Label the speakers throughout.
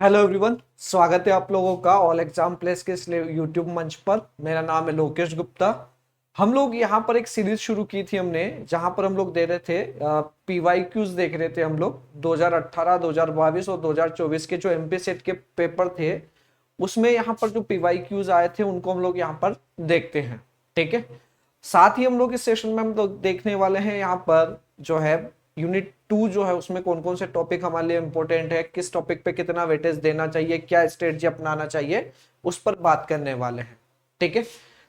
Speaker 1: Hello everyone, स्वागत है आप लोगों का ऑल एग्जाम प्लेस के इस यूट्यूब मंच पर। मेरा नाम है लोकेश गुप्ता। हम लोग यहाँ पर एक सीरीज शुरू की थी हमने, जहाँ पर हम लोग दे रहे थे पीवाईक्यूज देख रहे थे हम लोग 2018, 2022 और 2024 के जो एमपी सेट के पेपर थे, उसमें यहाँ पर जो पीवाईक्यूज आए थे उनको हम लोग यहाँ पर देखते हैं। ठीक है, साथ ही हम लोग इस सेशन में हम लोग देखने वाले हैं यहाँ पर जो है यूनिट 2 जो है उसमें कौन कौन से टॉपिक हमारे लिए इंपॉर्टेंट है, किस टॉपिक पे कितना वेटेज देना चाहिए, क्या स्ट्रेटजी अपनाना चाहिए, उस पर बात करने वाले हैं। ठीक है,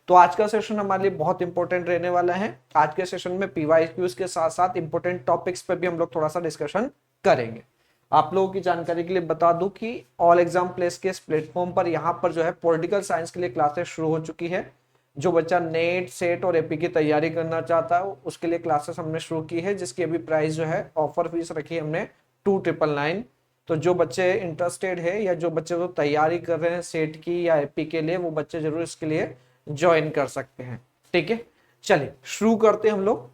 Speaker 1: तो आज का सेशन हमारे लिए बहुत इंपॉर्टेंट रहने वाला है। आज के सेशन में पीवाईक्यूज के साथ साथ इंपॉर्टेंट टॉपिक्स पे भी हम लोग थोड़ा सा डिस्कशन करेंगे। आप लोगों की जानकारी के लिए बता दूं कि ऑल एग्जाम प्लेस के इस प्लेटफॉर्म पर यहाँ पर जो है पॉलिटिकल साइंस के लिए क्लासेस शुरू हो चुकी है। जो बच्चा नेट सेट और एपी की तैयारी करना चाहता है उसके लिए क्लासेस हमने शुरू की है, जिसकी अभी प्राइस जो है ऑफर फीस रखी है हमने 2999। तो जो बच्चे इंटरेस्टेड है या जो बच्चे जो तैयारी कर रहे हैं सेट की या एपी के लिए, वो बच्चे जरूर इसके लिए ज्वाइन कर सकते हैं। ठीक है, चलिए शुरू करते हैं हम लोग।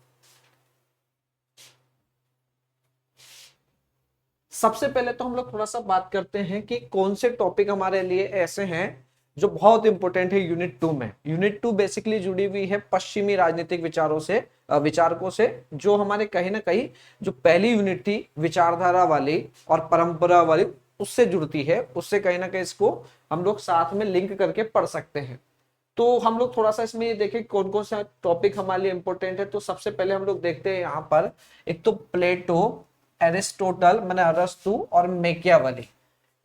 Speaker 1: सबसे पहले तो हम लोग थोड़ा सा बात करते हैं कि कौन से टॉपिक हमारे लिए ऐसे हैं जो बहुत इंपॉर्टेंट है यूनिट 2 में। यूनिट 2 बेसिकली जुड़ी हुई है पश्चिमी राजनीतिक विचारों से, विचारकों से, जो हमारे कहीं ना कहीं जो पहली यूनिट थी विचारधारा वाली और परंपरा वाली, उससे जुड़ती है। उससे कहीं ना कहीं इसको हम लोग साथ में लिंक करके पढ़ सकते हैं। तो हम लोग थोड़ा सा इसमें ये देखें कौन कौन सा टॉपिक हमारे लिए इंपॉर्टेंट है। तो सबसे पहले हम लोग देखते हैं यहाँ पर, एक तो प्लेटो, एरिस्टोटल मैंने अरस्तु और मैकियावेली।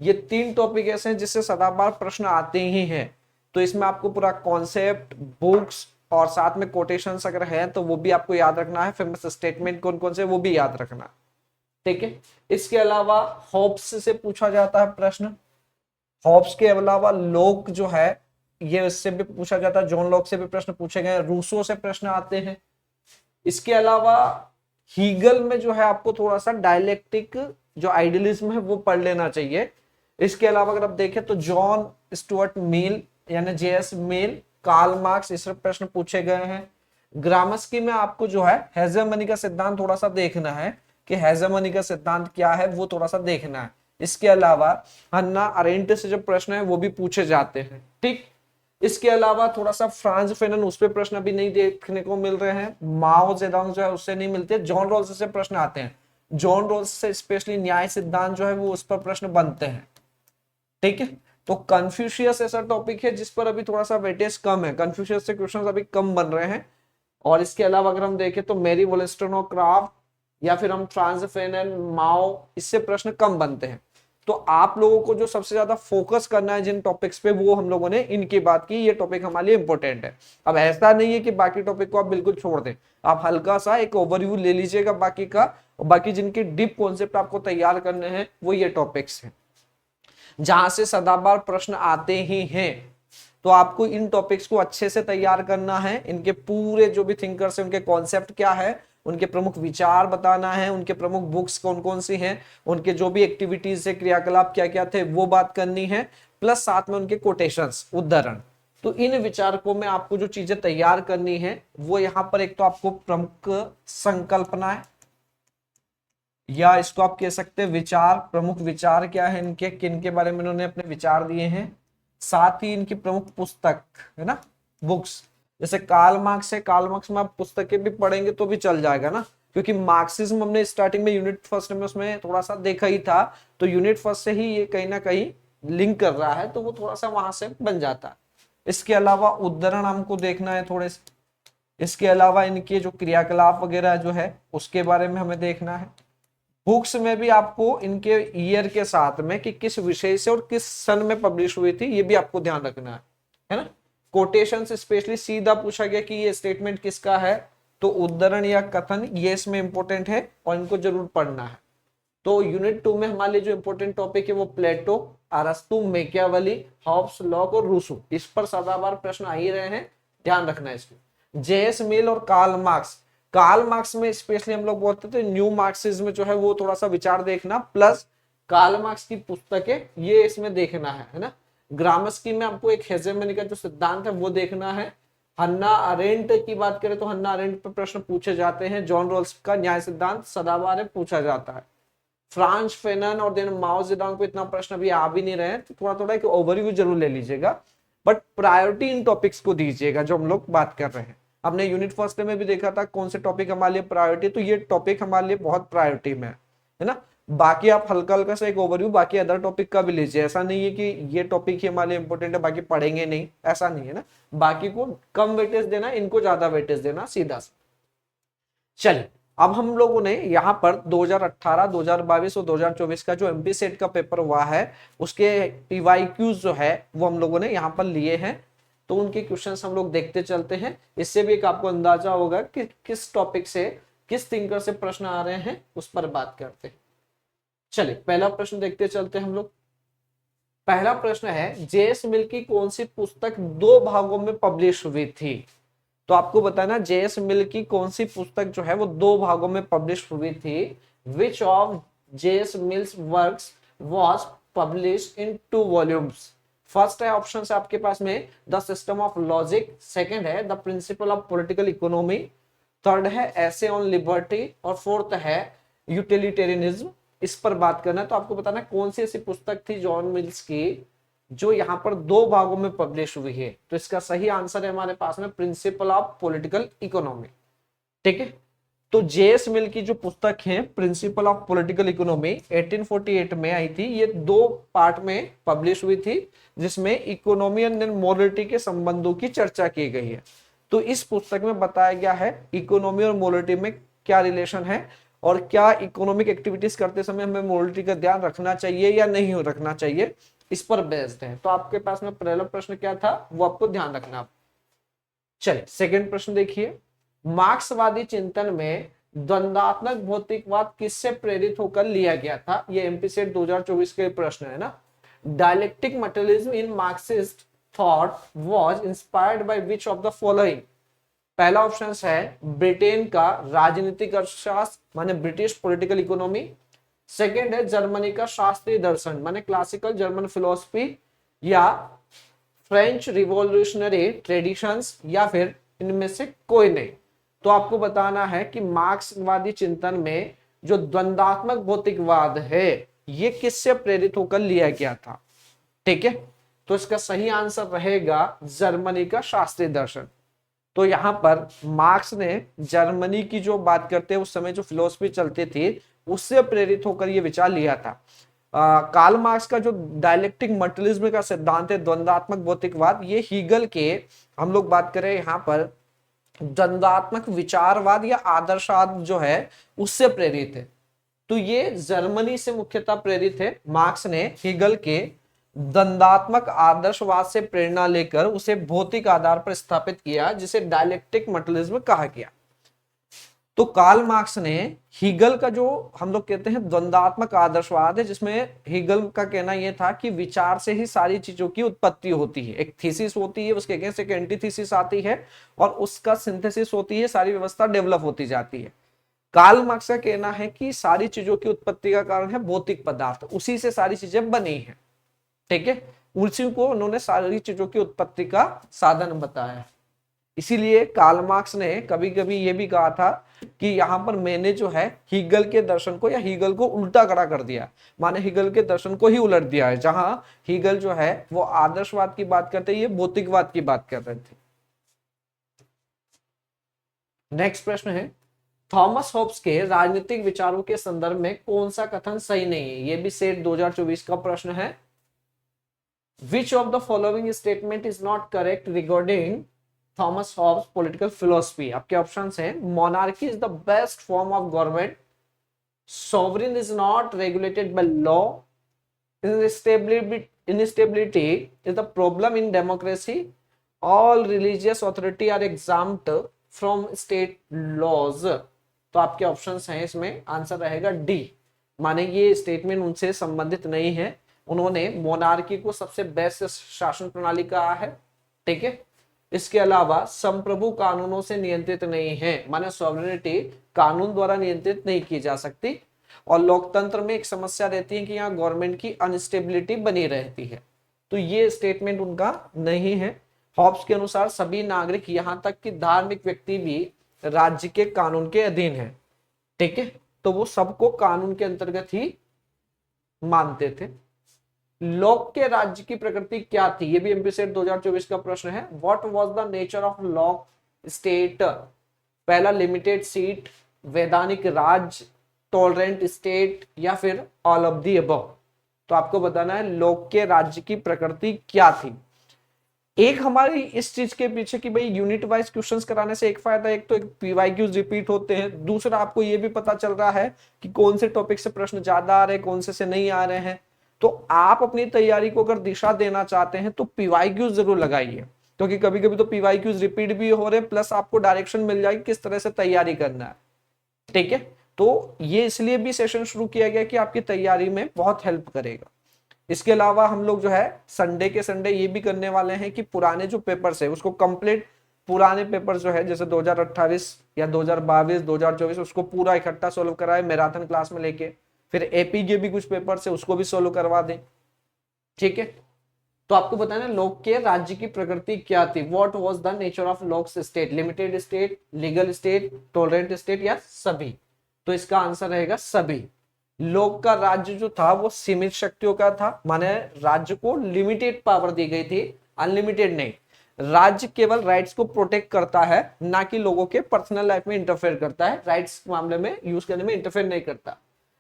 Speaker 1: ये तीन टॉपिक ऐसे हैं जिससे सदाबहार प्रश्न आते ही हैं। तो इसमें आपको पूरा कॉन्सेप्ट, बुक्स और साथ में कोटेशंस अगर है तो वो भी आपको याद रखना है। फेमस स्टेटमेंट कौन कौन से वो भी याद रखना। ठीक है, इसके अलावा हॉब्स से पूछा जाता है प्रश्न। हॉब्स के अलावा लोक जो है ये इससे भी पूछा जाता है, जॉन लॉक से भी प्रश्न पूछे गए, रूसो से प्रश्न आते हैं। इसके अलावा हीगल में जो है आपको थोड़ा सा डायलेक्टिक जो आइडियलिज्म है वो पढ़ लेना चाहिए। इसके अलावा अगर आप देखें तो जॉन स्टुअर्ट मिल यानी जेएस मिल, कार्ल मार्क्स, इस प्रश्न पूछे गए हैं। ग्रामस्की में आपको जो है हेजेमनी का सिद्धांत थोड़ा सा देखना है कि हेजेमनी का सिद्धांत क्या है, वो थोड़ा सा देखना है। इसके अलावा हन्ना अरेंट से जो प्रश्न है वो भी पूछे जाते हैं। ठीक, इसके अलावा थोड़ा सा फ्रांज फेनन, उस पर प्रश्न अभी नहीं देखने को मिल रहे हैं। माओ जेडोंग जो है उससे नहीं मिलते। जॉन रोल्स से प्रश्न आते हैं। जॉन रोल्स से स्पेशली न्याय सिद्धांत जो है वो उस पर प्रश्न बनते हैं। ठीक है, तो कन्फ्यूशियस ऐसा टॉपिक है जिस पर अभी थोड़ा सा वेटेज कम है। कन्फ्यूशियस से क्वेश्चन अभी कम बन रहे हैं। और इसके अलावा अगर हम देखें तो मेरी वोलेस्टोनोक्राफ्ट या फिर हम फ्रांज फेनन, माओ, इससे प्रश्न कम बनते हैं। तो आप लोगों को जो सबसे ज्यादा फोकस करना है जिन टॉपिक्स पे, वो हम लोगों ने इनकी बात की। ये टॉपिक हमारे लिए इंपॉर्टेंट है। अब ऐसा नहीं है कि बाकी टॉपिक को आप बिल्कुल छोड़ दें, आप हल्का सा एक ओवरव्यू ले लीजिएगा बाकी का। और बाकी जिनके डीप कॉन्सेप्ट आपको तैयार करने हैं वो ये टॉपिक्स हैं जहां से सदाबहार प्रश्न आते ही हैं। तो आपको इन टॉपिक्स को अच्छे से तैयार करना है। इनके पूरे जो भी थिंकर्स हैं उनके कॉन्सेप्ट क्या है, उनके प्रमुख विचार बताना है, उनके प्रमुख बुक्स कौन कौन सी हैं, उनके जो भी एक्टिविटीज है, क्रियाकलाप क्या क्या थे, वो बात करनी है। प्लस साथ में उनके कोटेशंस, उद्धरण। तो इन विचारकों में आपको जो चीजें तैयार करनी है वो यहाँ पर, एक तो आपको प्रमुख संकल्पना है या इसको आप कह सकते हैं विचार, प्रमुख विचार क्या है इनके, किन के बारे में इन्होंने अपने विचार दिए हैं। साथ ही इनकी प्रमुख पुस्तक है ना, बुक्स। जैसे कार्ल मार्क्स है, कार्ल मार्क्स में आप पुस्तकें भी पढ़ेंगे तो भी चल जाएगा ना, क्योंकि मार्क्सिज्म हमने स्टार्टिंग में यूनिट फर्स्ट में उसमें थोड़ा सा देखा ही था। तो यूनिट फर्स्ट से ही ये कहीं ना कहीं लिंक कर रहा है, तो वो थोड़ा सा वहां से बन जाता है। इसके अलावा उद्धरण हमको देखना है थोड़े से। इसके अलावा इनके जो क्रियाकलाप वगैरह जो है उसके बारे में हमें देखना है। बुक्स में भी आपको इनके ईयर के साथ में कि किस विषय से और किस सन में पब्लिश हुई थी ये भी आपको ध्यान रखना है ना। कोटेशंस स्पेशली सीधा पूछा गया कि ये स्टेटमेंट किसका है, तो उद्धरण या कथन ये इसमें इंपॉर्टेंट है और इनको जरूर पढ़ना है। तो यूनिट 2 में हमारे लिए जो इंपॉर्टेंट टॉपिक है वो प्लेटो, अरस्तु, मैकियावेली, हॉब्स, लॉक और रूसो। इस पर सदाबहार प्रश्न आ ही रहे हैं, ध्यान रखना है इसको। जेएस मिल और कार्ल मार्क्स, कार्ल मार्क्स में स्पेशली हम लोग बोलते थे न्यू मार्क्सिज्म जो है वो थोड़ा सा विचार देखना, प्लस कार्ल मार्क्स की पुस्तकें ये इसमें देखना है ना। ग्रामस्की में आपको एक हेजेमनी का जो सिद्धांत है वो देखना है। हन्ना अरेंट की बात करें तो हन्ना अरेंट पर प्रश्न पूछे जाते हैं। जॉन रोल्स का न्याय सिद्धांत सदाबहार पूछा जाता है। फ्रांस फेनन और देन माओ जेडोंग पे इतना प्रश्न अभी आ भी नहीं रहे हैं, तो थोड़ा थोड़ा एक ओवरव्यू जरूर ले लीजिएगा, बट प्रायोरिटी इन टॉपिक्स को दीजिएगा जो हम लोग बात कर रहे हैं। हमने यूनिट फर्स्ट में भी देखा था कौन से टॉपिक हमारे लिए प्रायोरिटी, तो ये टॉपिक हमारे लिए बहुत प्रायोरिटी में है ना। बाकी आप हल्का हल्का सा एक ओवरव्यू बाकी अदर टॉपिक का भी लीजिए, ऐसा नहीं है कि ये टॉपिक ही हमारे लिए इंपॉर्टेंट है बाकी पढ़ेंगे नहीं, ऐसा नहीं है ना। बाकी को कम वेटेज देना, इनको ज्यादा वेटेज देना, सीधा सा। चलिए, अब हम लोगों ने यहाँ पर 2018, 2022 और 2024 का जो एमपी सेट का पेपर हुआ है उसके पीवाईक्यूज जो है वो हम लोगों ने यहाँ पर लिए हैं, तो उनके क्वेश्चंस हम लोग देखते चलते हैं। इससे भी एक आपको अंदाजा होगा कि किस टॉपिक से, किस थिंकर से प्रश्न आ रहे हैं, उस पर बात करते हैं। चलिए, पहला प्रश्न देखते चलते हैं हम लोग। पहला प्रश्न है, जेएस मिल की कौन सी पुस्तक 2 भागों में पब्लिश हुई थी? तो आपको बताना जेएस मिल की कौन सी पुस्तक जो है वो 2 भागों में पब्लिश हुई थी। Which of JS Mills works was published in 2 volumes? First है ऑप्शन है आपके पास में the system of logic, second है the principle of political economy, third है ऐसे ऑन लिबर्टी, और फोर्थ है यूटिलिटेरियनिज्म। इस पर बात करना है, तो आपको बताना कौन सी ऐसी पुस्तक थी जॉन मिल्स की जो यहाँ पर 2 भागों में पब्लिश हुई है। तो इसका सही आंसर है हमारे पास में प्रिंसिपल ऑफ पॉलिटिकल इकोनॉमी। ठीक है, तो जेएस मिल की जो पुस्तक है प्रिंसिपल ऑफ पॉलिटिकल इकोनॉमी 1848 में आई थी। ये 2 पार्ट में पब्लिश हुई थी जिसमें इकोनॉमी एंड मोरालिटी के संबंधों की चर्चा की गई है। तो इस पुस्तक में बताया गया है इकोनॉमी और मोरालिटी में क्या रिलेशन है और क्या इकोनॉमिक एक्टिविटीज करते समय हमें मोरालिटी का ध्यान रखना चाहिए या नहीं रखना चाहिए, इस पर बेस्ड है। तो आपके पास में पहला प्रश्न क्या था वो आपको ध्यान रखना। चलिए, सेकंड प्रश्न देखिए, मार्क्सवादी चिंतन में द्वंद्वात्मक भौतिकवाद किससे प्रेरित होकर लिया गया था? ये एमपी सेट 2024 के प्रश्न है ना। Dialectic materialism in Marxist thought was inspired by which of the following? पहला ऑप्शन है ब्रिटेन का राजनीतिक अर्थशास्त्र माने ब्रिटिश पॉलिटिकल इकोनॉमी, सेकेंड है जर्मनी का शास्त्रीय दर्शन माने क्लासिकल जर्मन फिलोसफी, या फ्रेंच रिवॉल्यूशनरी ट्रेडिशंस, या फिर इनमें से कोई नहीं। तो आपको बताना है कि मार्क्सवादी चिंतन में जो द्वंद्वात्मक भौतिकवाद है ये किससे प्रेरित होकर लिया गया था? ठीक है, तो इसका सही आंसर रहेगा जर्मनी का शास्त्रीय दर्शन। तो यहाँ पर मार्क्स ने जर्मनी की जो बात करते हैं उस समय जो फिलोसफी चलती थी उससे प्रेरित होकर ये विचार लिया था। कार्ल मार्क्स का जो डायलेक्टिक मटेरियलिज्म का सिद्धांत है द्वंद्वात्मक भौतिकवाद, ये हीगल के, हम लोग बात करें यहाँ पर द्वंद्वात्मक विचारवाद या आदर्शवाद जो है उससे प्रेरित है। तो ये जर्मनी से मुख्यतः प्रेरित है। मार्क्स ने हीगल के द्वंद्वात्मक आदर्शवाद से प्रेरणा लेकर उसे भौतिक आधार पर स्थापित किया जिसे डायलेक्टिक मटेरियलिज्म कहा गया। तो कार्ल मार्क्स ने हीगल का जो हम लोग कहते हैं द्वंद्वात्मक आदर्शवाद है, जिसमें हीगल का कहना यह था कि विचार से ही सारी चीजों की उत्पत्ति होती है। एक थीसिस होती है, उसके अगेंस्ट एक एंटीथीसिस आती है और उसका सिंथेसिस होती है, सारी व्यवस्था डेवलप होती जाती है। कार्ल मार्क्स का कहना है कि सारी चीजों की उत्पत्ति का कारण है भौतिक पदार्थ, उसी से सारी चीजें बनी है। ठीक है, उसी को उन्होंने सारी चीजों की उत्पत्ति का साधन बताया। इसीलिए कार्ल मार्क्स ने कभी कभी ये भी कहा था कि यहाँ पर मैंने जो है हीगल के दर्शन को या हीगल को उल्टा खड़ा कर दिया, माने हीगल के दर्शन को ही उलट दिया है। जहां हीगल जो है वो आदर्शवाद की बात करते, ये भौतिकवाद की बात कर रहे थे। नेक्स्ट प्रश्न है, थॉमस होब्स के राजनीतिक विचारों के संदर्भ में कौन सा कथन सही नहीं है? ये भी सेट 2024 का प्रश्न है। Which of the following statement is not correct regarding Thomas Hobbes' political philosophy? आपके ऑप्शंस हैं, monarchy is the best form of government, sovereign is not regulated by law, instability is the problem in democracy, all religious authority are exempt from state laws। तो आपके options हैं, इसमें answer रहेगा D, माने ये statement उनसे संबंधित नहीं है। उन्होंने मोनार्की को सबसे बेस्ट शासन प्रणाली कहा है। ठीक है, इसके अलावा संप्रभु कानूनों से नियंत्रित नहीं है, माने सॉवरेनिटी कानून द्वारा नियंत्रित नहीं की जा सकती, और लोकतंत्र में एक समस्या रहती है कि यहाँ गवर्नमेंट की अनस्टेबिलिटी बनी रहती है। तो ये स्टेटमेंट उनका नहीं है। हॉब्स के अनुसार सभी नागरिक यहाँ तक कि धार्मिक व्यक्ति भी राज्य के कानून के अधीन है। ठीक है, तो वो सबको कानून के अंतर्गत ही मानते थे। लोक के राज्य की प्रकृति क्या थी, ये भी एमपी सेट 2024 का प्रश्न है। What was the nature of lock state? पहला लिमिटेड सीट, वैधानिक राज्य, टॉलरेंट स्टेट, या फिर ऑल ऑफ द अबव। तो आपको बताना है लोक के राज्य की प्रकृति क्या थी। एक हमारी इस चीज के पीछे कि भाई यूनिट वाइज क्वेश्चंस कराने से एक फायदा, एक तो एक पीवाईक्यूज रिपीट होते हैं, दूसरा आपको ये भी पता चल रहा है कि कौन से टॉपिक से प्रश्न ज्यादा आ रहे हैं, कौन से नहीं आ रहे हैं। तो आप अपनी तैयारी को अगर दिशा देना चाहते हैं तो पीवाईक्यूज जरूर लगाइए, क्योंकि कभी कभी तो पीवाईक्यूज रिपीट भी हो रहे, प्लस आपको डायरेक्शन मिल जाएगी किस तरह से तैयारी करना है। ठीक है, तो ये इसलिए भी सेशन शुरू किया गया कि आपकी तैयारी में बहुत हेल्प करेगा। इसके अलावा हम लोग जो है संडे के संडे ये भी करने वाले हैं कि पुराने जो पेपर्स है उसको कंप्लीट, पुराने पेपर जो है जैसे 2028 या 2022 2024 उसको पूरा इकट्ठा सोल्व कराए मैराथन क्लास में लेके, फिर एपी के भी कुछ पेपर है उसको भी सोल्व करवा दें। ठीक है, तो आपको बताना लोक के राज्य की प्रकृति क्या थी। What was the nature of looks state? Limited state, legal state, tolerant state, या सभी? तो इसका आंसर रहेगा सभी। लोक का राज्य जो था वो सीमित शक्तियों का था, माने राज्य को लिमिटेड पावर दी गई थी, अनलिमिटेड नहीं। राज्य केवल राइट्स को प्रोटेक्ट करता है, ना कि लोगों के पर्सनल लाइफ में इंटरफेयर करता है, राइट्स मामले में यूज करने में इंटरफेयर नहीं करता।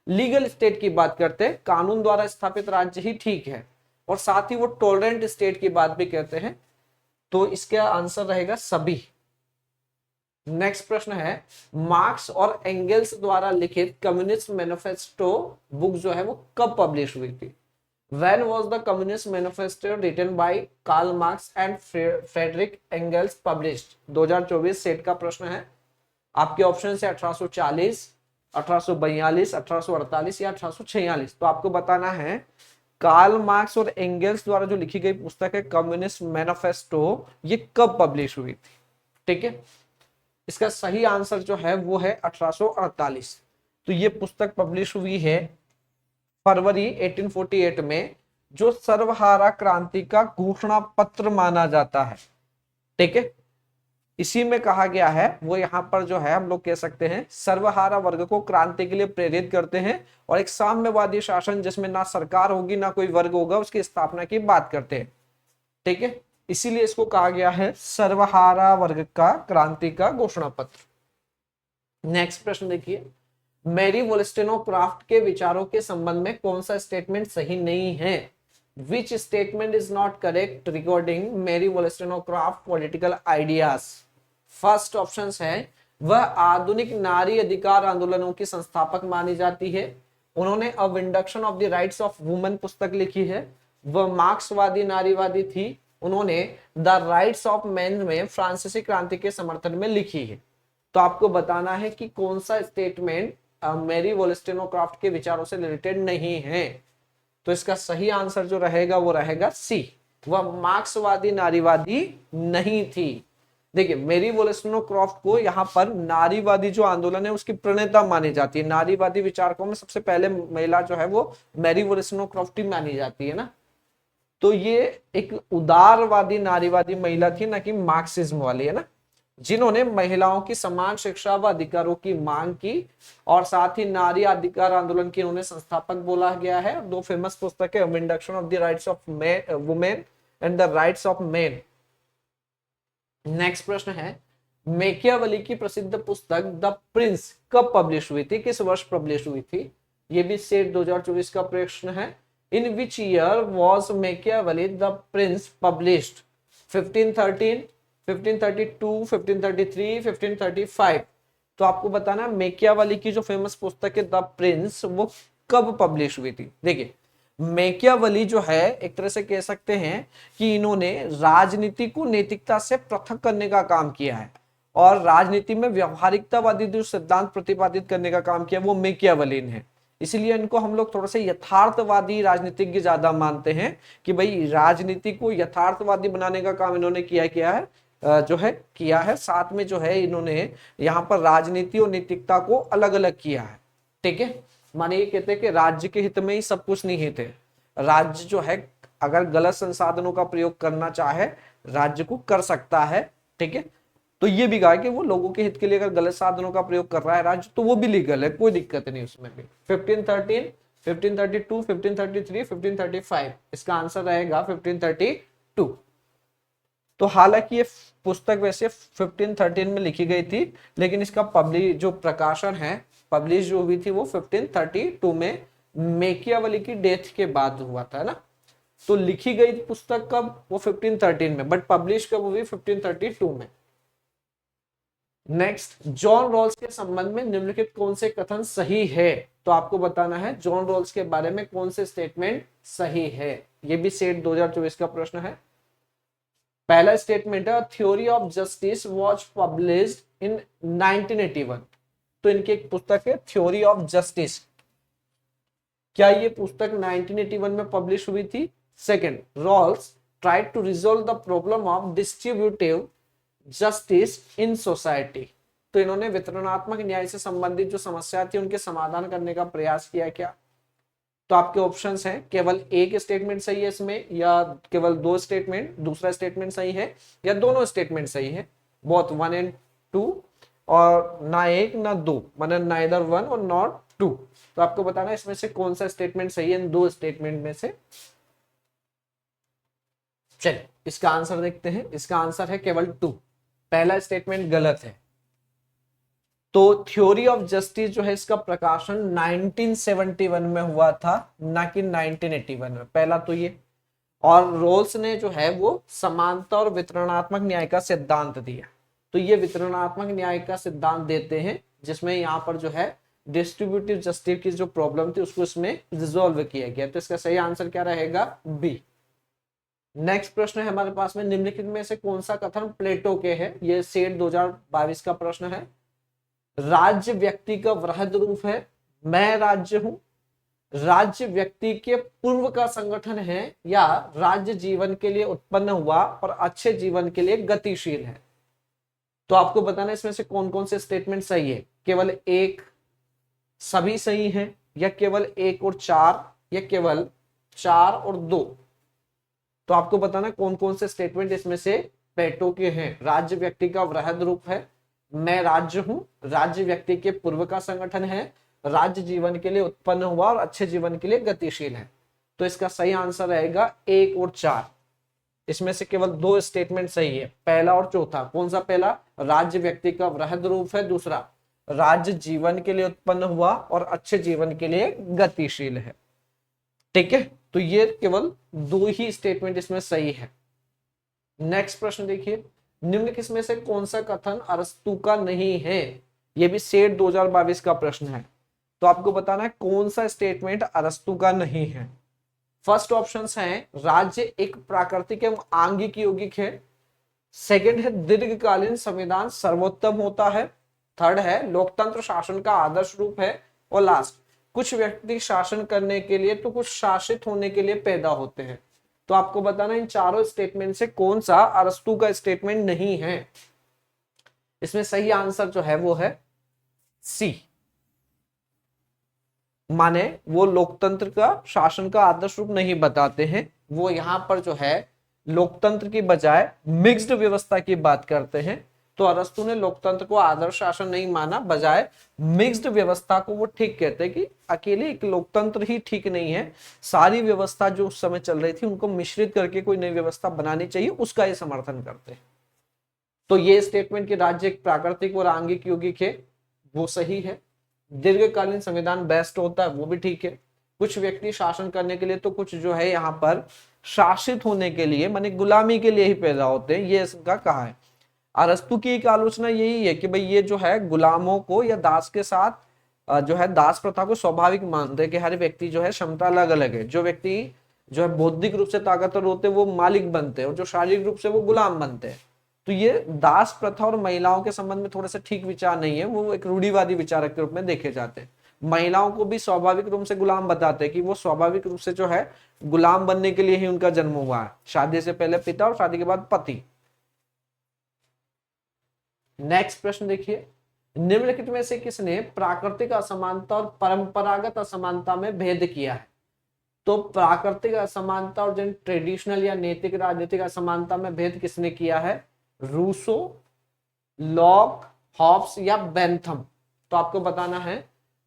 Speaker 1: लीगल स्टेट की बात करते हैं, कानून द्वारा स्थापित राज्य ही ठीक है, और साथ ही वो टॉलरेंट स्टेट की बात भी कहते हैं। तो इसका आंसर रहेगा सभी। नेक्स्ट प्रश्न है, मार्क्स और एंगल्स द्वारा लिखित कम्युनिस्ट मैनिफेस्टो बुक जो है वो कब पब्लिश हुई थी? When was the Communist Manifesto written by Karl Marx and Friedrich Engels published? 2024 set का प्रश्न है। आपके ऑप्शन है 1840, 1842, 1848 या 1846। तो आपको बताना है कार्ल मार्क्स और एंगल्स द्वारा जो लिखी गई पुस्तक है कम्युनिस्ट मैनिफेस्टो, ये कब पब्लिश हुई थी? ठीक है, इसका सही आंसर जो है वो है 1848। तो ये पुस्तक पब्लिश हुई है फरवरी 1848 में, जो सर्वहारा क्रांति का घोषणा पत्र माना जाता है। ठीक है, इसी में कहा गया है, वो यहाँ पर जो है हम लोग कह सकते हैं सर्वहारा वर्ग को क्रांति के लिए प्रेरित करते हैं और एक साम्यवादी शासन जिसमें ना सरकार होगी ना कोई वर्ग होगा उसकी स्थापना की बात करते हैं। ठीक है, इसीलिए इसको कहा गया है सर्वहारा वर्ग का क्रांति का घोषणा पत्र। नेक्स्ट प्रश्न देखिए, मैरी वोल्स्टेनोक्राफ्ट के विचारों के संबंध में कौन सा स्टेटमेंट सही नहीं है? Which statement is not correct regarding Mary Wollstonecraft political ideas? First option है वह आधुनिक नारी अधिकार आंदोलनों की संस्थापक मानी जाती है, उन्होंने a vindication of the rights of women पुस्तक लिखी है, वह मार्क्सवादी नारीवादी थी, उन्होंने द राइट्स ऑफ मेन में फ्रांसीसी क्रांति के समर्थन में लिखी है। तो आपको बताना है कि कौन सा स्टेटमेंट मैरी वोल्स्टेनोक्राफ्ट के विचारों से रिलेटेड नहीं है। तो इसका सही आंसर जो रहेगा वो रहेगा सी, वह मार्क्सवादी नारीवादी नहीं थी। देखिए, मैरी वोल्स्टेनोक्राफ्ट को यहाँ पर नारीवादी जो आंदोलन है उसकी प्रणेता मानी जाती है। नारीवादी विचारकों में सबसे पहले महिला जो है वो मैरी वोल्स्टेनोक्राफ्ट ही मानी जाती है ना। तो ये एक उदारवादी नारीवादी महिला थी, ना कि मार्क्सिज्म वाली, है ना, जिन्होंने महिलाओं की समान शिक्षा व अधिकारों की मांग की और साथ ही नारी अधिकार आंदोलन की उन्हें संस्थापक बोला गया है। दो फेमस पुस्तक है, vindication of the rights of women and the rights of men. Next प्रश्न है, मैकियावेली की प्रसिद्ध पुस्तक द प्रिंस कब पब्लिश हुई थी, किस वर्ष पब्लिश हुई थी? ये भी सेट 2024 का प्रश्न है। In which year was Machiavelli the prince published? 1513, 1532, 1533, 1535। तो आपको बताना मैकियावेली की जो फेमस पुस्तक है द प्रिंस वो कब पब्लिश हुई थी। देखिए, मैकियावेली जो है एक तरह से कह सकते हैं कि इन्होंने राजनीति को नैतिकता से पृथक करने का काम किया है और राजनीति में व्यवहारिकतावादी जो सिद्धांत प्रतिपादित करने का काम किया वो मैकियावेली ने है। इसीलिए इनको हम लोग थोड़ा सा यथार्थवादी राजनीतिज्ञ ज्यादा मानते हैं कि भाई राजनीति को यथार्थवादी बनाने का काम इन्होंने किया है। साथ में जो है इन्होंने यहाँ पर राजनीति और नैतिकता को अलग अलग किया है। ठीक है, माने ये कहते हैं कि राज्य के हित में ही सब कुछ निहित है। राज्य जो है अगर गलत संसाधनों का प्रयोग करना चाहे राज्य को कर सकता है। ठीक है, तो ये भी कहा कि वो लोगों के हित के लिए अगर गलत साधनों का प्रयोग कर रहा है राज्य तो वो भी लीगल है, कोई दिक्कत नहीं उसमें भी। 1513, 1532, 1533, 1535, इसका आंसर रहेगा 1532। तो हालांकि ये पुस्तक वैसे 1513 में लिखी गई थी, लेकिन इसका पब्लिश जो प्रकाशन है, पब्लिश जो हुई थी वो 1532 में मेकियावली की डेथ के बाद हुआ था, है ना। तो लिखी गई पुस्तक कब, वो 1513 में, बट पब्लिश कब हुई, 1532 में। नेक्स्ट, जॉन रॉल्स के संबंध में निम्नलिखित कौन से कथन सही है। तो आपको बताना है जॉन रॉल्स के बारे में कौन से स्टेटमेंट सही है। ये भी सेट 2024 का प्रश्न है। पहला स्टेटमेंट है, theory of justice was published इन 1981। तो इनकी एक पुस्तक है थ्योरी ऑफ जस्टिस, क्या ये पुस्तक 1981 में पब्लिश हुई थी। Second, Rawls tried to resolve the problem of distributive justice in society. तो इन्होंने वितरणात्मक न्याय से संबंधित जो समस्या थी उनके समाधान करने का प्रयास किया क्या। तो आपके ऑप्शंस हैं, केवल एक स्टेटमेंट सही है इसमें, या केवल दो स्टेटमेंट, दूसरा स्टेटमेंट सही है, या दोनों स्टेटमेंट सही है, बोथ 1 and 2, और ना एक ना दो, मतलब नाइदर 1 और नॉट 2। तो आपको बताना है इसमें से कौन सा स्टेटमेंट सही है इन दो स्टेटमेंट में से। चलिए इसका आंसर देखते हैं। इसका आंसर है केवल 2, पहला स्टेटमेंट गलत है। तो थ्योरी ऑफ जस्टिस जो है इसका प्रकाशन 1971 में हुआ था, ना कि 1981 में, पहला तो ये। और रोल्स ने जो है वो समानता और वितरणात्मक न्याय का सिद्धांत दिया। तो ये वितरणात्मक न्याय का सिद्धांत देते हैं, जिसमें यहाँ पर जो है डिस्ट्रीब्यूटिव जस्टिस की जो प्रॉब्लम थी उसको इसमें रिजोल्व किया गया। तो इसका सही आंसर क्या रहेगा, बी। नेक्स्ट प्रश्न है हमारे पास में, निम्नलिखित में से कौन सा कथन प्लेटो के है। ये सेट 2022 का प्रश्न है। राज्य व्यक्ति का वृहद रूप है, मैं राज्य हूं। राज्य व्यक्ति के पूर्व का संगठन है, या राज्य जीवन के लिए उत्पन्न हुआ और अच्छे जीवन के लिए गतिशील है। तो आपको बताना इसमें से कौन कौन से स्टेटमेंट सही है। केवल एक, सभी सही हैं, या केवल 1 और 4, या केवल 4 और 2। तो आपको बताना कौन कौन से स्टेटमेंट इसमें से प्लेटो के हैं। राज्य व्यक्ति का वृहद रूप है, मैं राज्य हूं, राज्य व्यक्ति के पूर्व का संगठन है, राज्य जीवन के लिए उत्पन्न हुआ और अच्छे जीवन के लिए गतिशील है। तो इसका सही आंसर रहेगा 1 और 4। इसमें से केवल 2 स्टेटमेंट सही है, पहला और चौथा। कौन सा पहला, राज्य व्यक्ति का वृहद रूप है, दूसरा राज्य जीवन के लिए उत्पन्न हुआ और अच्छे जीवन के लिए गतिशील है। ठीक है, तो ये केवल 2 ही स्टेटमेंट इसमें सही है। नेक्स्ट प्रश्न देखिए, निम्नलिखित में से कौन सा कथन अरस्तु का नहीं है। यह भी सेट 2022 का प्रश्न है। तो आपको बताना है कौन सा स्टेटमेंट अरस्तु का नहीं है। फर्स्ट ऑप्शन है, राज्य एक प्राकृतिक एवं आंगिक यौगिक है। सेकंड है, दीर्घकालीन संविधान सर्वोत्तम होता है। थर्ड है, लोकतंत्र शासन का आदर्श रूप है। और लास्ट, कुछ व्यक्ति शासन करने के लिए तो कुछ शासित होने के लिए पैदा होते हैं। तो आपको बताना इन चारों स्टेटमेंट से कौन सा अरस्तु का स्टेटमेंट नहीं है। इसमें सही आंसर जो है वो है सी, माने वो लोकतंत्र का शासन का आदर्श रूप नहीं बताते हैं। वो यहां पर जो है लोकतंत्र की बजाय मिक्स्ड व्यवस्था की बात करते हैं। तो अरस्तु ने लोकतंत्र को आदर्श शासन नहीं माना, बजाय मिक्स्ड व्यवस्था को वो ठीक कहते हैं कि अकेले एक लोकतंत्र ही ठीक नहीं है, सारी व्यवस्था जो उस समय चल रही थी उनको मिश्रित करके कोई नई व्यवस्था बनानी चाहिए, उसका ये समर्थन करते हैं। तो ये स्टेटमेंट कि राज्य एक प्राकृतिक और आंगिक यौगिक है वो सही है। दीर्घकालीन संविधान बेस्ट होता है वो भी ठीक है। कुछ व्यक्ति शासन करने के लिए तो कुछ जो है यहाँ पर शासित होने के लिए माने गुलामी के लिए ही पैदा होते हैं, ये इसका कहा है। अरस्तु की एक आलोचना यही है कि भाई ये जो है गुलामों को या दास के साथ जो है दास प्रथा को स्वाभाविक मानते हैं कि हर व्यक्ति जो है क्षमता अलग अलग है। जो व्यक्ति जो है बौद्धिक रूप से ताकतवर होते हैं वो मालिक बनते हैं और जो शारीरिक रूप से वो गुलाम बनते हैं। तो ये दास प्रथा और महिलाओं के संबंध में थोड़ा सा ठीक विचार नहीं है, वो एक रूढ़िवादी विचारक के रूप में देखे जाते हैं। महिलाओं को भी स्वाभाविक रूप से गुलाम बताते हैं कि वो स्वाभाविक रूप से जो है गुलाम बनने के लिए ही उनका जन्म हुआ है, शादी से पहले पिता और शादी के बाद पति। नेक्स्ट प्रश्न देखिए, निम्नलिखित में से किसने प्राकृतिक असमानता और परंपरागत असमानता में भेद किया है। तो प्राकृतिक असमानता और जो ट्रेडिशनल या नैतिक राजनीतिक असमानता में भेद किसने किया है, रूसो, लॉक, हॉब्स या बेंथम। तो आपको बताना है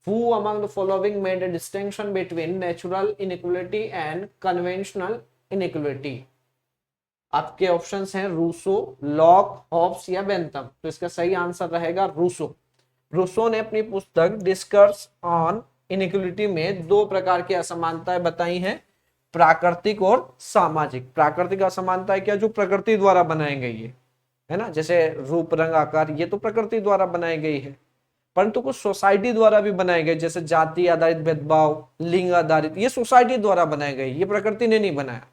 Speaker 1: Who among the following made a distinction between natural inequality and conventional inequality? आपके ऑप्शंस हैं रूसो, लॉक, हॉब्स या बेंथम। तो इसका सही आंसर रहेगा रूसो। रूसो ने अपनी पुस्तक डिस्कर्स ऑन इनइक्वलिटी में दो प्रकार की असमानताएं बताई हैं, प्राकृतिक और सामाजिक। प्राकृतिक असमानताएं क्या, जो प्रकृति द्वारा बनाई गई है ना, जैसे रूप, रंग, आकार, ये तो प्रकृति द्वारा बनाई गई है। परंतु कुछ सोसाइटी द्वारा भी बनाए गए, जैसे जाति आधारित भेदभाव, लिंग आधारित, ये सोसाइटी द्वारा बनाए गए, ये प्रकृति ने नहीं बनाया।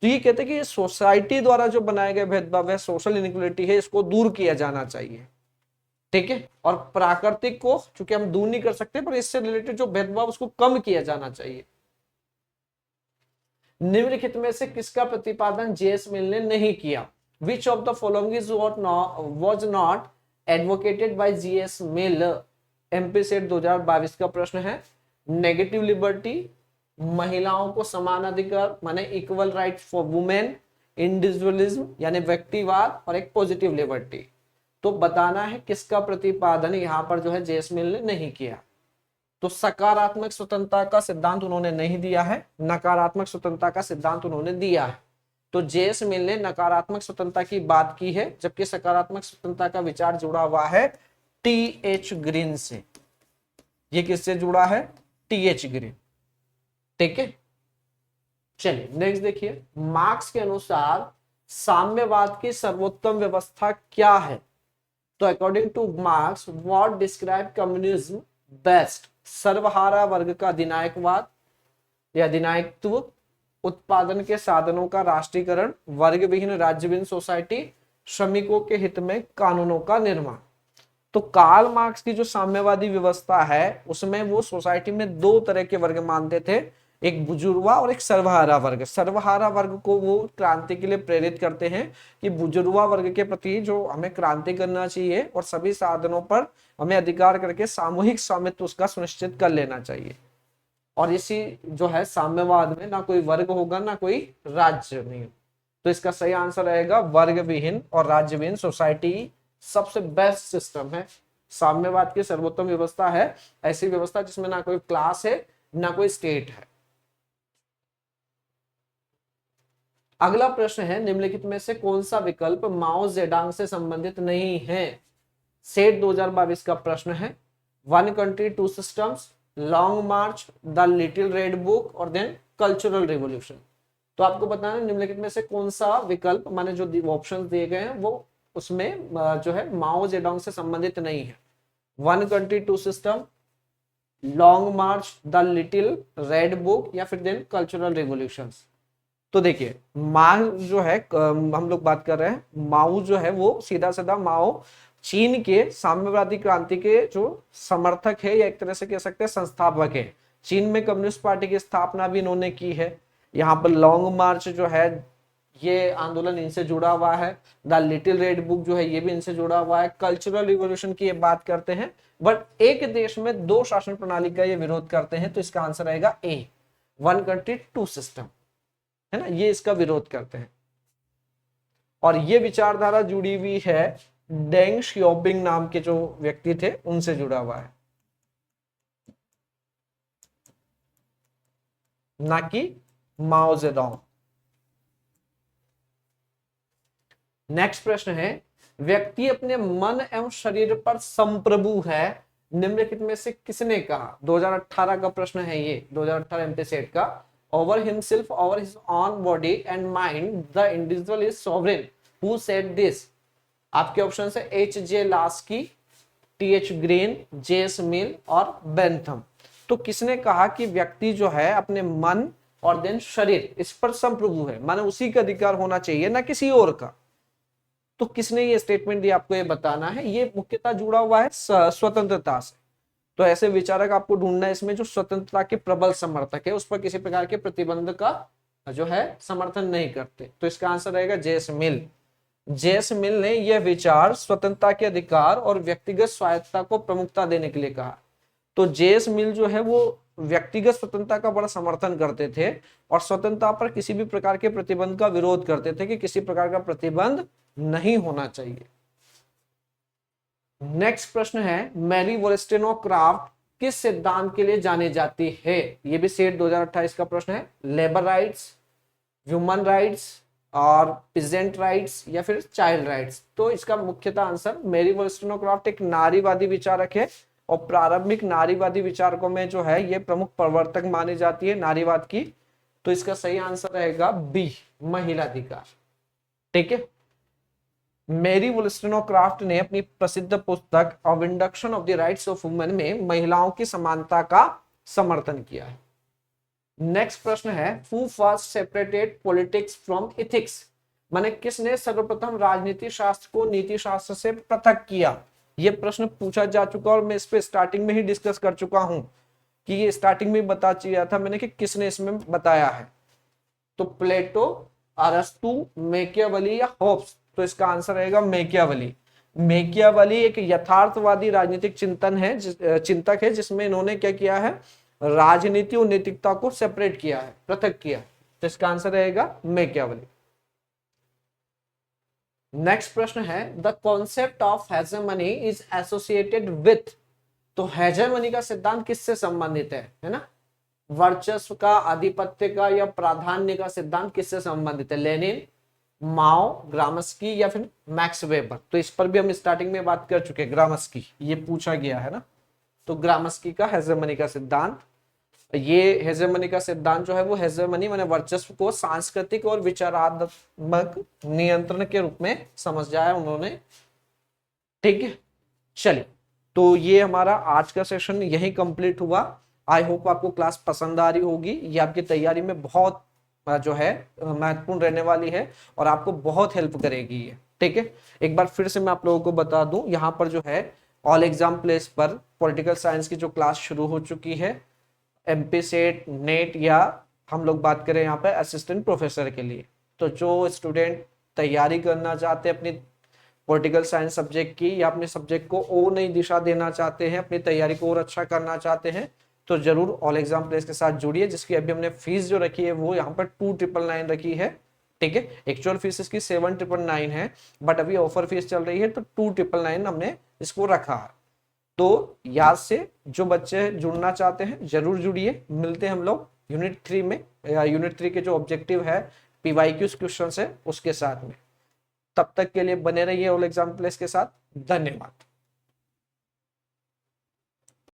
Speaker 1: तो ये कहते हैं कि ये सोसाइटी द्वारा जो बनाए गए भेदभाव है, सोशल इनइक्वलिटी है, इसको दूर किया जाना चाहिए। ठीक है, और प्राकृतिक को चूंकि हम दूर नहीं कर सकते, पर इससे रिलेटेड जो भेदभाव उसको कम किया जाना चाहिए। निम्नलिखित में से किसका प्रतिपादन जेएस मिल ने नहीं किया? Which of the following is was not advocated by G.S. Mill? MP set 2022 का प्रश्न है। नेगेटिव लिबर्टी, महिलाओं को समान अधिकार माने equal right for women, individualism यानी व्यक्तिवाद, और एक पॉजिटिव लिबर्टी। तो बताना है किसका प्रतिपादन यहाँ पर जो है जेएस मिल ने नहीं किया। तो सकारात्मक स्वतंत्रता का सिद्धांत उन्होंने नहीं दिया है, नकारात्मक स्वतंत्रता का सिद्धांत उन्होंने दिया है। तो जेएस मिल ने नकारात्मक स्वतंत्रता की बात की है, जबकि सकारात्मक स्वतंत्रता का विचार जुड़ा हुआ है टीएच ग्रीन से। ये किससे जुड़ा है? TH Green. ठीक है, चलिए नेक्स्ट देखिए। मार्क्स के अनुसार साम्यवाद की सर्वोत्तम व्यवस्था क्या है? तो according two marks, what describe communism best? सर्वहारा वर्ग का अधिनायकवाद या अधिनायकत्व, उत्पादन के साधनों का राष्ट्रीयकरण, वर्ग विहीन राज्यविहीन सोसाइटी, श्रमिकों के हित में कानूनों का निर्माण। तो कार्ल मार्क्स की जो साम्यवादी व्यवस्था है उसमें वो सोसाइटी में दो तरह के वर्ग मानते थे, एक बुजुर्गा और एक सर्वहारा वर्ग। सर्वहारा वर्ग को वो क्रांति के लिए प्रेरित करते हैं कि बुजुर्गा वर्ग के प्रति जो हमें क्रांति करना चाहिए और सभी साधनों पर हमें अधिकार करके सामूहिक स्वामित्व उसका सुनिश्चित कर लेना चाहिए। और इसी जो है साम्यवाद में ना कोई वर्ग होगा ना कोई राज्य नहीं। तो इसका सही आंसर रहेगा वर्ग विहीन और राज्य विहीन सोसाइटी सबसे बेस्ट सिस्टम है। साम्यवाद की सर्वोत्तम व्यवस्था है ऐसी व्यवस्था जिसमें ना कोई क्लास है ना कोई स्टेट है। अगला प्रश्न है, निम्नलिखित में से कौन सा विकल्प माओ जेडांग से संबंधित नहीं है? सेट 2022 का प्रश्न है। One country two systems, long march, the little red book और देन कल्चरल रिवॉल्यूशन। तो आपको बताना निम्नलिखित में से कौन सा विकल्प माने जो ऑप्शन दिए गए हैं वो उसमें जो है माओ जेडोंग से संबंधित नहीं है। One country two system, long march, the little red book या फिर देन कल्चरल रिवॉल्यूशंस। तो देखिए माओ जो है हम लोग बात कर रहे हैं, माओ जो है वो सीधा सीधा माओ चीन के साम्यवादी क्रांति के जो समर्थक है या एक तरह से कह सकते हैं संस्थापक है। चीन में कम्युनिस्ट पार्टी की स्थापना भी इन्होंने की है। यहाँ पर लॉन्ग मार्च जो है ये आंदोलन इनसे जुड़ा हुआ है। द लिटिल रेड बुक जो है ये भी इनसे जुड़ा हुआ है। कल्चरल रिवॉल्यूशन की ये बात करते हैं, बट एक देश में दो शासन प्रणाली का ये विरोध करते हैं। तो इसका आंसर रहेगा ए, वन कंट्री टू सिस्टम, है ना, ये इसका विरोध करते हैं। और ये विचारधारा जुड़ी हुई है डेंग शियोपिंग नाम के जो व्यक्ति थे उनसे जुड़ा हुआ है, ना कि माओ जेडोंग। नेक्स्ट प्रश्न है, व्यक्ति अपने मन एवं शरीर पर संप्रभु है, निम्नलिखित में से किसने कहा? 2018 का प्रश्न है ये, 2018 एमपी सेट का। Over himself, over his own body and mind the individual is sovereign, who said this? आपके ऑप्शन है H J Laski, TH Green, JS Mill और बेंथम। तो किसने कहा कि व्यक्ति जो है अपने मन और देन शरीर इस पर संप्रभु है, माने उसी का अधिकार होना चाहिए ना किसी और का? तो किसने ये स्टेटमेंट दिया आपको ये बताना है। ये मुख्यतः जुड़ा हुआ है स्वतंत्रता से। तो ऐसे विचारक आपको ढूंढना है इसमें जो स्वतंत्रता के प्रबल समर्थक है, उस पर किसी प्रकार के प्रतिबंध का जो है समर्थन नहीं करते। तो इसका आंसर रहेगा जेएस मिल। जेएस मिल ने यह विचार स्वतंत्रता के अधिकार और व्यक्तिगत स्वायत्तता को प्रमुखता देने के लिए कहा। तो जेएस मिल जो है वो व्यक्तिगत स्वतंत्रता का बड़ा समर्थन करते थे और स्वतंत्रता पर किसी भी प्रकार के प्रतिबंध का विरोध करते थे कि किसी प्रकार का प्रतिबंध नहीं होना चाहिए। नेक्स्ट प्रश्न है, मैरी वोलेस्टेनोक्राफ्ट किस सिद्धांत के लिए जानी जाती है? ये भी सेट 2028 का प्रश्न है। लेबर राइट्स, ह्यूमन राइट्स और पीजेंट राइट्स या फिर चाइल्ड राइट्स। तो इसका मुख्यतः आंसर मेरी वोllstonecraft एक नारीवादी विचारक है और प्रारंभिक नारीवादी विचारकों में जो है ये प्रमुख प्रवर्तक मानी जाती है नारीवाद की। तो इसका सही आंसर रहेगा बी, महिला अधिकार। ठीक है। मेरी वोllstonecraft ने अपनी प्रसिद्ध पुस्तक of induction of the rights of women में महिलाओं की समानता का समर्थन किया है। नेक्स्ट प्रश्न है, who first separated politics from ethics? माने किसने सर्वप्रथम राजनीति शास्त्र को नीति शास्त्र से पृथक किया? यह प्रश्न पूछा जा चुका और मैं इस पे स्टार्टिंग में ही डिस्कस कर चुका हूं कि ये स्टार्टिंग में बता दिया था मैंने कि किसने इसमें बताया है। तो प्लेटो, अरस्तु, मैकियावेली या होब्स? तो इसका आंसर रहेगा मैकियावेली। मैकियावेली एक यथार्थवादी राजनीतिक चिंतक है जिसमें इन्होंने क्या किया है, राजनीति और नैतिकता को सेपरेट किया है, पृथक किया है। तो इसका आंसर रहेगा मैकियावेली। नेक्स्ट प्रश्न है, the concept of hegemony is associated with? तो हेजेमनी का सिद्धांत किससे संबंधित है ना? वर्चस्व का, आधिपत्य का या प्राधान्य का सिद्धांत किससे संबंधित है? लेनिन, माओ, ग्रामस्की या फिर मैक्स वेबर? तो इस पर भी हम स्टार्टिंग में बात कर चुके हैं, ग्रामस्की, ये पूछा गया है ना। तो ग्रामस्की का हेजेमनी का सिद्धांत, ये हेजेमनी का सिद्धांत जो है वो हेजेमनी माने वर्चस्व को सांस्कृतिक और विचारात्मक नियंत्रण के रूप में समझा है उन्होंने। ठीक है, चलिए तो ये हमारा आज का सेशन यही कंप्लीट हुआ। आई होप आपको क्लास पसंद आ रही होगी, ये आपकी तैयारी में बहुत जो है महत्वपूर्ण रहने वाली है और आपको बहुत हेल्प करेगी ये। ठीक है, एक बार फिर से मैं आप लोगों को बता दूं, यहाँ पर जो है ऑल एग्जाम प्लेस पर पॉलिटिकल साइंस की जो क्लास शुरू हो चुकी है, एमपी सेट, नेट या हम लोग बात करें यहाँ पे असिस्टेंट प्रोफेसर के लिए। तो जो स्टूडेंट तैयारी करना चाहते हैं अपनी पॉलिटिकल साइंस सब्जेक्ट की या अपने सब्जेक्ट को और नई दिशा देना चाहते हैं, अपनी तैयारी को और अच्छा करना चाहते हैं, तो जरूर ऑल एग्जाम प्लेस के साथ जुड़िए, जिसकी अभी हमने फीस जो रखी है वो यहाँ पर 2999 रखी है। ठीक है, एक्चुअल फीस इसकी 7999 है, बट अभी ऑफर फीस चल रही है तो 2999 हमने इसको रखा है। तो याद से जो बच्चे जुड़ना चाहते हैं जरूर जुड़िए। मिलते हैं हम लोग यूनिट 3 में, या यूनिट 3 के जो ऑब्जेक्टिव है PYQ क्वेश्चन है उसके साथ में। तब तक के लिए बने रहिए ऑल एग्जाम प्लेस के साथ। धन्यवाद।